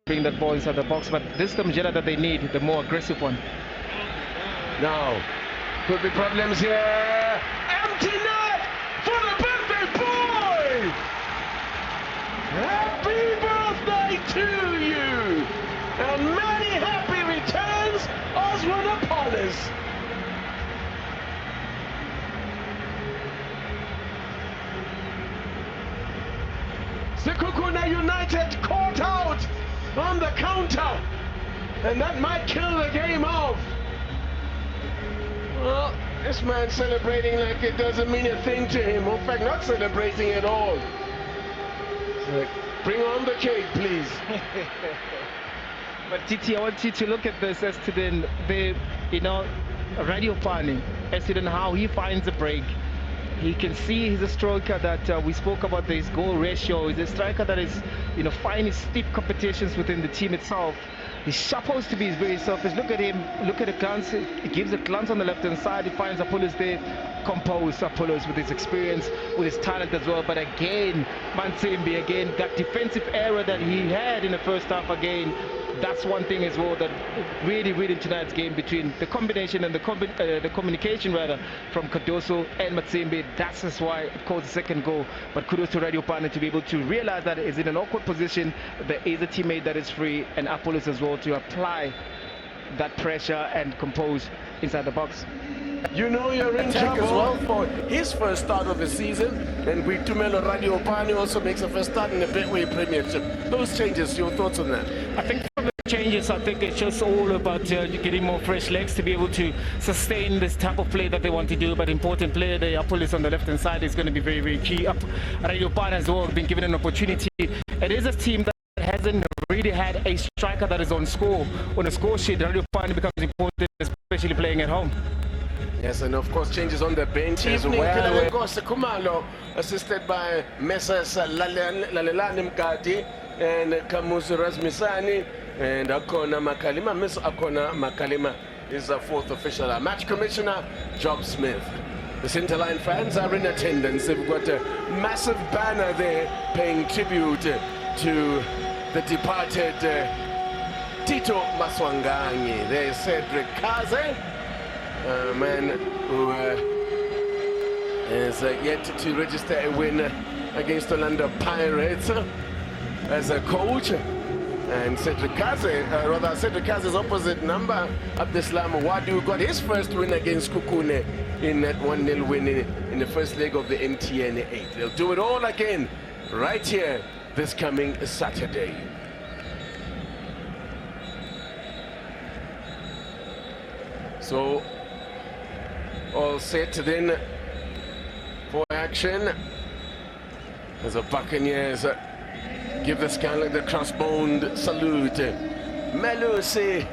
bring that ball inside the box, but this is the Mjera that they need, the more aggressive one. Now, could be problems here. Empty net for the birthday boy! Happy birthday to you! And many happy returns, Oswin Appollis. Sekhukhune United caught out on the counter, and that might kill the game off. Well, this man celebrating like it doesn't mean a thing to him. In fact, not celebrating at all. It's like, bring on the cake, please. But Titi, I want you to look at this as to then the, Radiopane, as to then how he finds a break. He can see he's a striker that we spoke about his goal ratio. He's a striker that is, finding steep competitions within the team itself. He's supposed to be very selfish. Look at him, look at the glance. He gives a glance on the left-hand side. He finds Appollis there, composed Appollis with his experience, with his talent as well. But again, Mantsimbi, again, that defensive error that he had in the first half again, that's one thing as well that really tonight's game between the combination and the communication rather from Cardoso and Mantsimbi. That's just why it caused the second goal. But kudos to Radiopane to be able to realize that it's in an awkward position. There is a teammate that is free, and Appollis as well to apply that pressure and compose inside the box. You know you're in trouble as well for his first start of the season. And Boitumelo Radiopane also makes a first start in the Betway Premiership. Those changes, your thoughts on that? I think from the changes, I think it's just all about getting more fresh legs to be able to sustain this type of play that they want to do. But important player, the Appollis on the left-hand side is going to be very key. Radiopane as well been given an opportunity. It is a team that hasn't really had a striker that is on a score sheet. Radiopane becomes important, especially playing at home. Yes, and of course changes on the bench as well. Sekhumalo, assisted by Messrs. Lalelani Mkati and Kamusi Rasmisani and Akona Makalima. Miss Akona Makalima is the fourth official. Match commissioner, Job Smith. The Centerline fans are in attendance. They've got a massive banner there paying tribute to the departed Tito Maswanganyi. There's Cedric Kaze, a man who is yet to register a win against Orlando Pirates as a coach. And Cedric Kaze's opposite number, Abdeslam Wadu, got his first win against Sekhukhune in that 1-0 win in the first leg of the MTN 8. They'll do it all again right here this coming Saturday. So, all set then for action as the Buccaneers give the Scarlet the crossbone salute. Melusi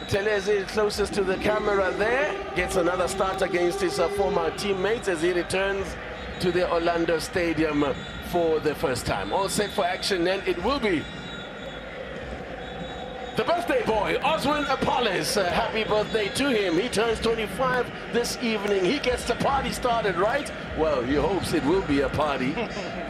Telezi closest to the camera there, gets another start against his former teammates as he returns to the Orlando Stadium for the first time. All set for action, then it will be the birthday boy, Oswin Appollis. Happy birthday to him. He turns 25 this evening. He gets the party started, right? Well, he hopes it will be a party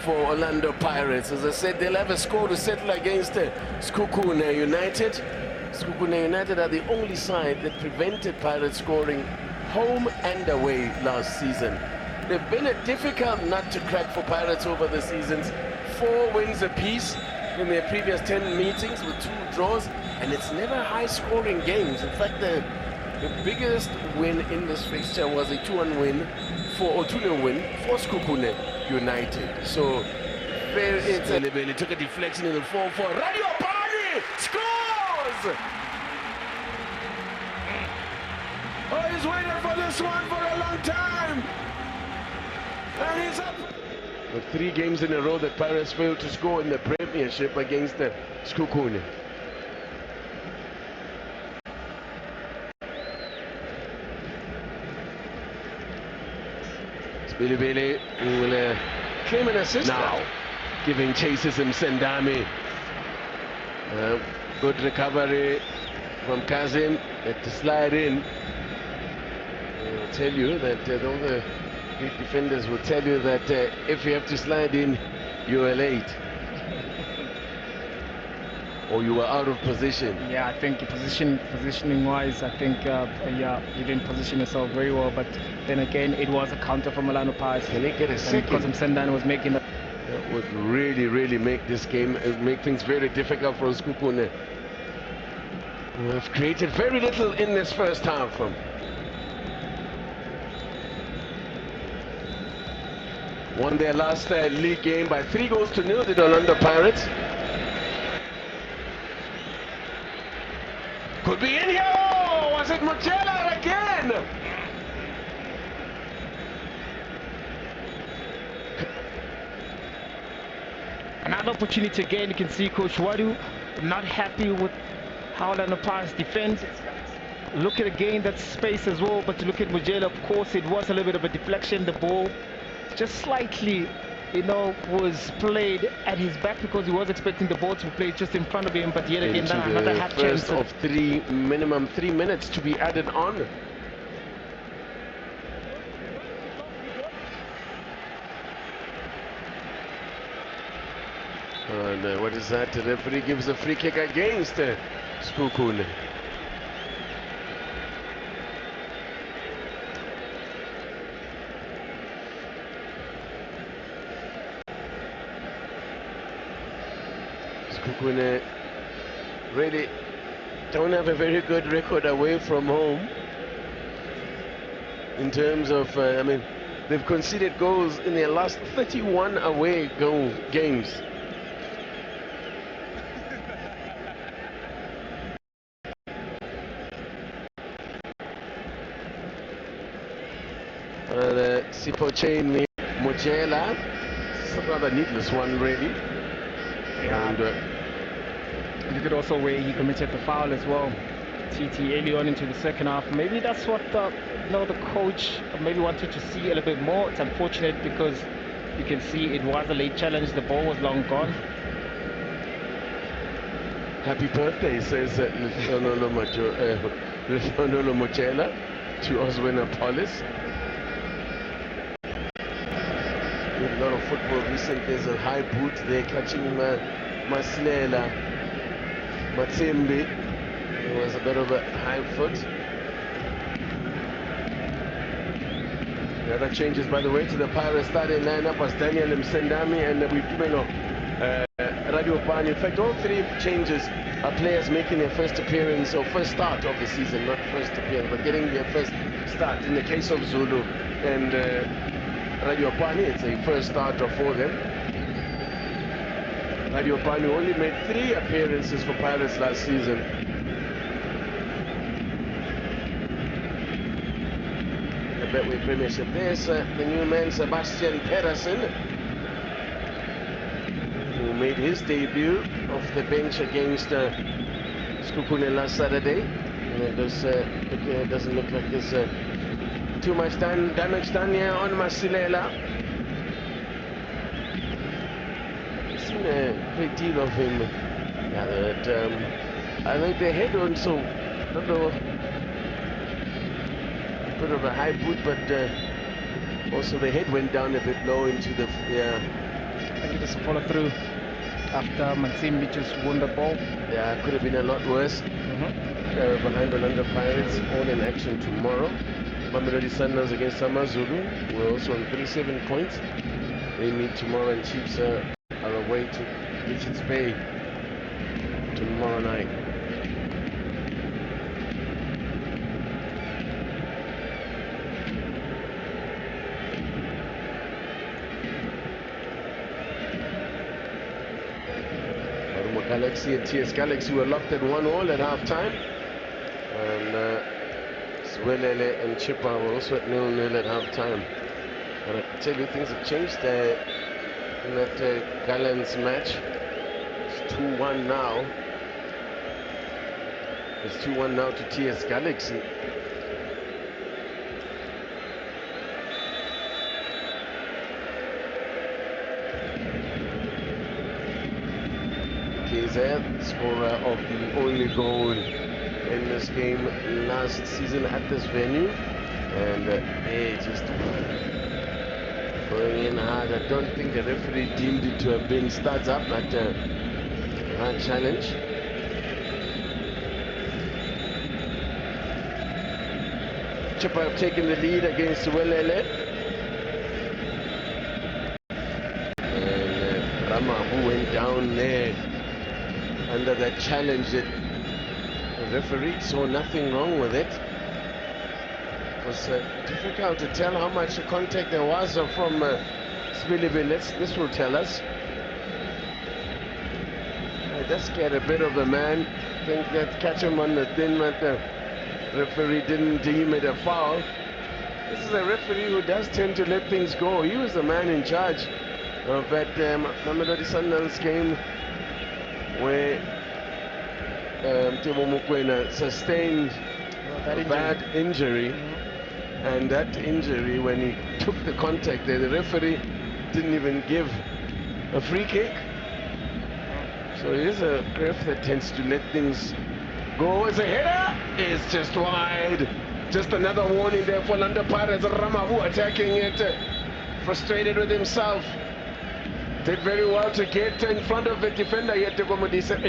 for Orlando Pirates. As I said, they'll have a score to settle against Sekhukhune United. Sekhukhune United are the only side that prevented Pirates scoring home and away last season. They've been a difficult nut to crack for Pirates over the seasons. 4 wins apiece in their previous 10 meetings with 2 draws, and it's never high-scoring games. In fact, the biggest win in this fixture was a 2-1 win for 2-0 win for Sekhukhune United. So it's a took a deflection in the 4-4. Radiopane scores! Oh, he's waited for this one for a long time, and he's up. With 3 games in a row that Pirates failed to score in the Premiership against the Sekhukhune. Billy will claim an assist now, giving chases him Sendami. Good recovery from Kazim to slide in. I'll tell you that all the great defenders will tell you that if you have to slide in, you are late. or you were out of position? Yeah, I think positioning-wise, I think yeah, you didn't position yourself very well. But then again, it was a counter from Orlando Amstel. Can he get a And second? because Msendane was making the That would really make this game, make things very difficult for Sekhukhune, who have created very little in this first half. Won their last league game by 3-0, the Orlando Pirates. Could be in here. Oh, was it Mojela again? another opportunity again. You can see Coach Wadu not happy with how Orlando Amstel defends. Look at again that space as well, but to look at Mojela, of course, it was a little bit of a deflection. The ball just slightly, you know, was played at his back because he was expecting the ball to be played just in front of him. But yet again, Into another the half first chance. of minimum 3 minutes to be added on. And what is that? The referee gives a free kick against Sekhukhune. Sekhukhune really don't have a very good record away from home in terms of, I mean, they've conceded goals in their last 31 away games. Sipo chain Mojela, it's a rather needless one really. Yeah. And look at also where he committed the foul as well. TT early on into the second half. Maybe that's what you know, the coach maybe wanted to see a little bit more. It's unfortunate because you can see it was a late challenge. The ball was long gone. happy birthday, says Lefronolo Mojela to Oswin Appollis. A lot of football recently. There's a high boot there catching Masilela Matsimbi. It was a bit of a high foot. The other changes, by the way, to the Pirates starting lineup was Daniel Msendane and Boitumelo Radiopane. In fact, all three changes are players making their first appearance or first start of the season, not first appearance, but getting their first start. In the case of Zulu and Radiopane, it's a first starter for them. Radiopane only made 3 appearances for Pirates last season. The Betway Premiership. There's the new man Sebastian Pedersen, who made his debut off the bench against Sekhukhune last Saturday. And it doesn't look like there's too much damage done here on Masilela. I've seen a great deal of him. I think the head also, I don't know, a bit of a high boot, but also the head went down a bit low into the, I think it just follow through after Matsimbi just won the ball. Yeah, could have been a lot worse. Behind Orlando Pirates, all in action tomorrow. Mamelodi Sundowns against Amazulu. We're also on 37 points. They meet tomorrow, and Chiefs are away to Richards Bay tomorrow night. Galaxy and TS Galaxy were locked at 1-1 at half-time. And Zwelele and Chippa were also at 0-0 at half-time. And I can tell you things have changed in that Gallants match. It's 2-1 now. It's 2-1 now to TS Galaxy. Scorer of the only goal in this game last season at this venue, and they just going in hard. I don't think the referee deemed it to have been starts up, but hard challenge. Chupa have taken the lead against Welele. And Ramabu went down there under that challenge. That the referee saw nothing wrong with it. It was difficult to tell how much contact there was from Sbilibe. This will tell us. I just get a bit of a man. I think that catch him on the thin, but the referee didn't deem it a foul. This is a referee who does tend to let things go. He was the man in charge of that Mamelodi Sundowns game where Tebo Mokoena sustained a bad injury. And that injury, when he took the contact there, the referee didn't even give a free kick. So he is a ref that tends to let things go. As a header, it's just wide. Just another warning there for Orlando Pirates. Ramabu attacking it, frustrated with himself. Did very well to get in front of the defender here, It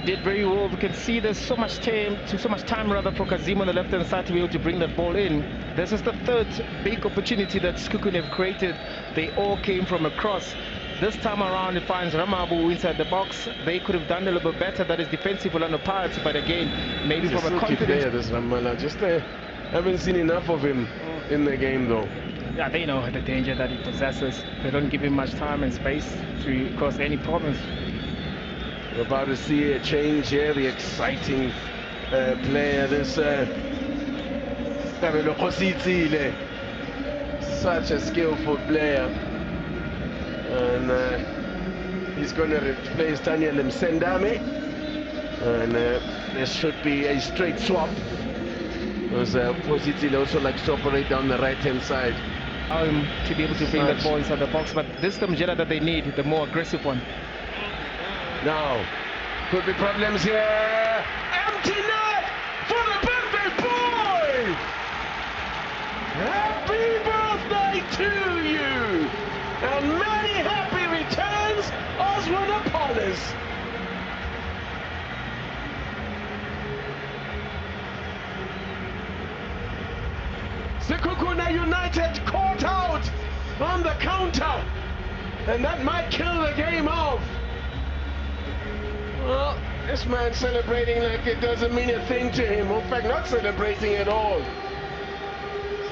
did very well. We can see there's so much time for Kazim on the left-hand side to be able to bring that ball in. This is the third big opportunity that Sekhukhune have created. They all came from a cross. This time around, it finds Ramabu inside the box. They could have done a little bit better. That is defensive for Orlando Pirates, but again, maybe He's from a confidence player, confidence. this Ramala. Just haven't seen enough of him in the game, though. Yeah, they know the danger that he possesses. They don't give him much time and space to cause any problems. We're about to see a change here. The exciting player, this Tabelo Khositsile. Such a skillful player. And he's going to replace Daniel Msendame. And this should be a straight swap. Because Khositsile also likes to operate down the right-hand side. To be able to bring that ball inside the box, but this is the Mjela that they need, the more aggressive one. Now, could be problems here. Empty net for the birthday boy! Happy birthday to you! And many happy returns, Oswin Appollis. Sekhukhune United caught out on the counter, and that might kill the game off. Well, this man celebrating like it doesn't mean a thing to him. In fact, not celebrating at all.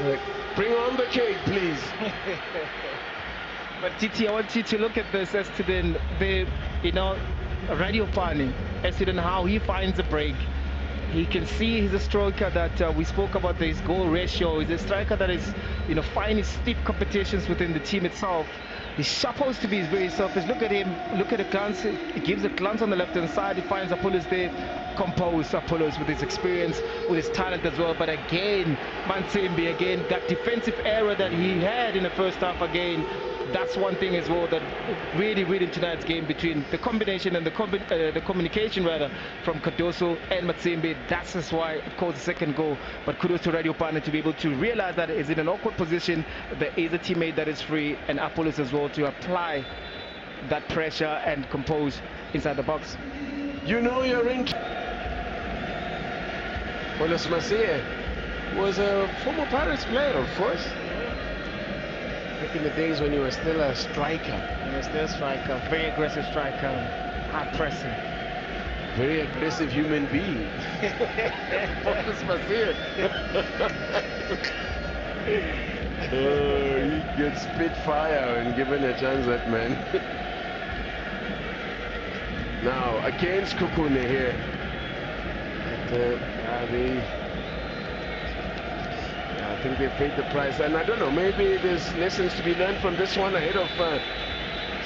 Like, bring on the cake, please. But Titi, I want you to look at this as to the Radiopane, as to how he finds a break. He can see he's a striker that we spoke about his goal ratio. He's a striker that is, finding steep competitions within the team itself. He's supposed to be very selfish. Look at him. Look at the glance. He gives a glance on the left-hand side. He finds Appollis there. Composed Appollis with his experience, with his talent as well. But again, Mantsimbi, again, that defensive error that he had in the first half again. That's one thing as well that really in tonight's game between the combination and the communication rather from Cardoso and Matsimbi. That's just why it caused the second goal. But kudos to Radiopane to be able to realize that is in an awkward position. There is a teammate that is free, and Appollis as well to apply that pressure and compose inside the box. You know you're in. Appollis Masia was a former Pirates player, of course. Back in the days when you were still a striker. He was still a striker, very aggressive striker, hard pressing. Very aggressive human being. He gets spit fire and given a chance, that man. Now, against Sekhukhune here. But, I think they paid the price, and I don't know, maybe there's lessons to be learned from this one ahead of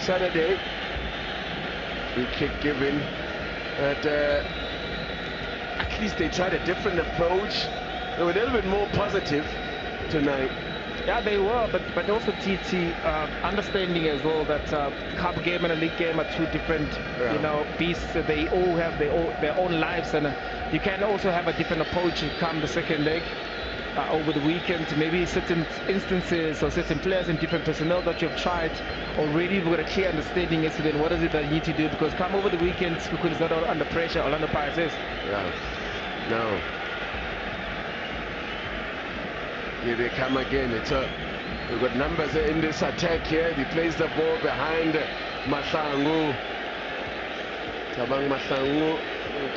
Saturday. Free kick given, but at least they tried a different approach. They were a little bit more positive tonight. Yeah, they were, but also TT understanding as well that cup game and a league game are two different, beasts. They all have their own lives, and you can also have a different approach come the second leg. Over the weekend, maybe certain instances or certain players and different personnel that you've tried already. We've got a clear understanding as to then what is it that you need to do, because come over the weekend, Sekhukhune is not under pressure. Orlando Pirates is. Yeah. No. Here they come again. We've got numbers in this attack here. He plays the ball behind Mahlangu. Tabang Mahlangu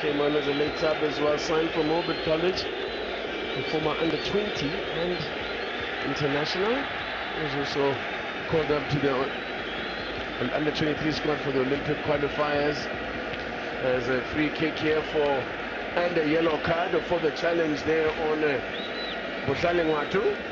came on as a late sub as well, signed from Orbit College. The former under-20 and international. He was also called up to the under-23 squad for the Olympic qualifiers. There's a free kick here and a yellow card for the challenge there on Buccaneers.